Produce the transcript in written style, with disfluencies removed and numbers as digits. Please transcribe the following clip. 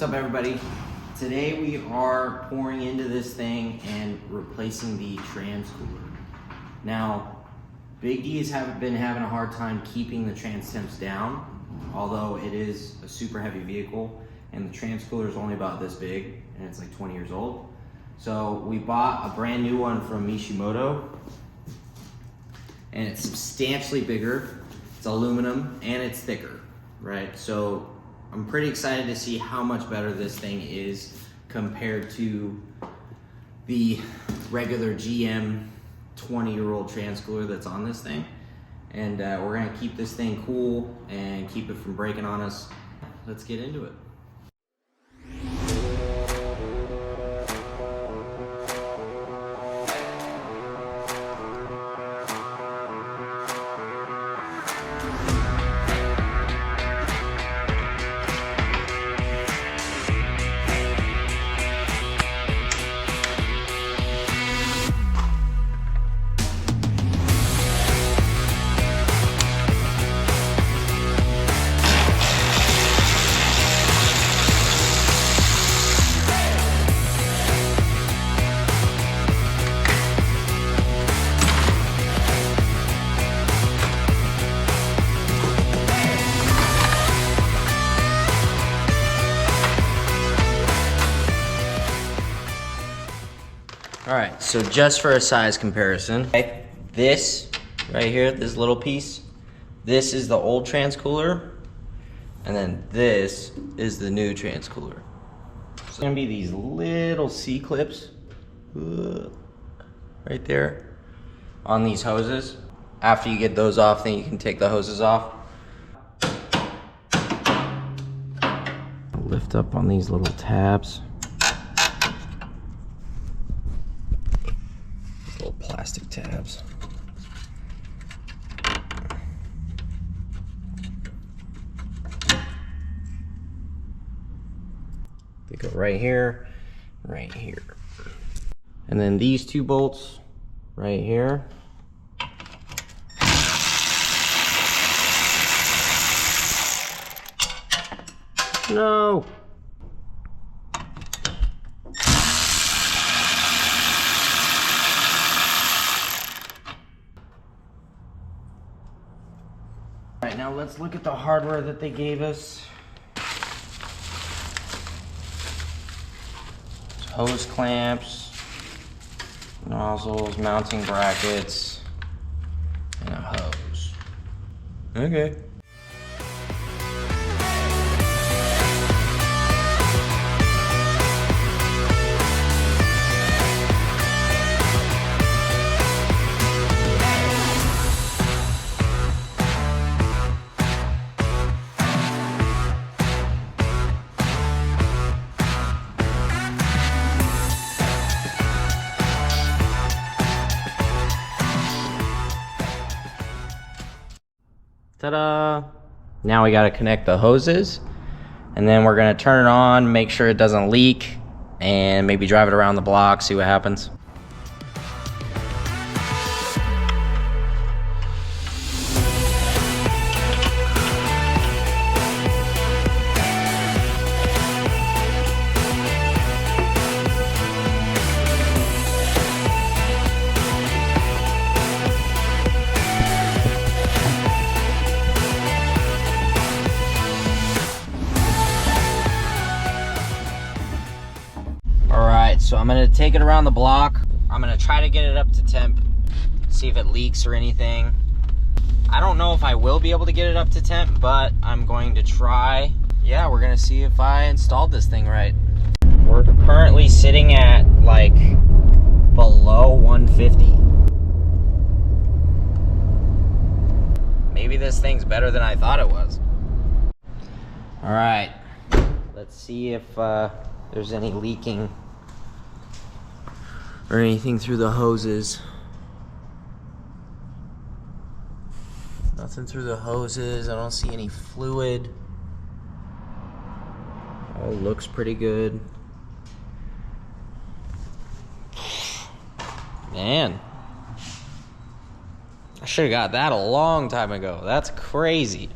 What's up, everybody? Today we are pouring into this thing and replacing the trans cooler. Now, Big D has been having a hard time keeping the trans temps down, although it is a super heavy vehicle and the trans cooler is only about this big and it's like 20 years old. So we bought a brand new one from Mishimoto and it's substantially bigger. It's aluminum and it's thicker, right? So I'm pretty excited to see how much better this thing is compared to the regular GM 20-year-old trans cooler that's on this thing. And we're gonna keep this thing cool and keep it from breaking on us. Let's get into it. All right, so just for a size comparison, okay, this right here, this little piece, this is the old trans cooler, and then this is the new trans cooler. So it's gonna be these little C-clips right there on these hoses. After you get those off, then you can take the hoses off. Lift up on these little tabs. Little plastic tabs. They go right here, right here. And then these two bolts right here. No. All right, now let's look at the hardware that they gave us. Hose clamps, nozzles, mounting brackets, and a hose. Okay. Ta-da! Now we gotta connect the hoses, and then we're gonna turn it on, make sure it doesn't leak, and maybe drive it around the block, see what happens. So I'm gonna take it around the block. I'm gonna try to get it up to temp, see if it leaks or anything. I don't know if I will be able to get it up to temp, but I'm going to try. Yeah, we're gonna see if I installed this thing right. We're currently sitting at like below 150. Maybe this thing's better than I thought it was. All right, let's see if there's any leaking or anything through the hoses. Nothing through the hoses. I don't see any fluid. All looks pretty good. Man, I should have got that a long time ago. That's crazy.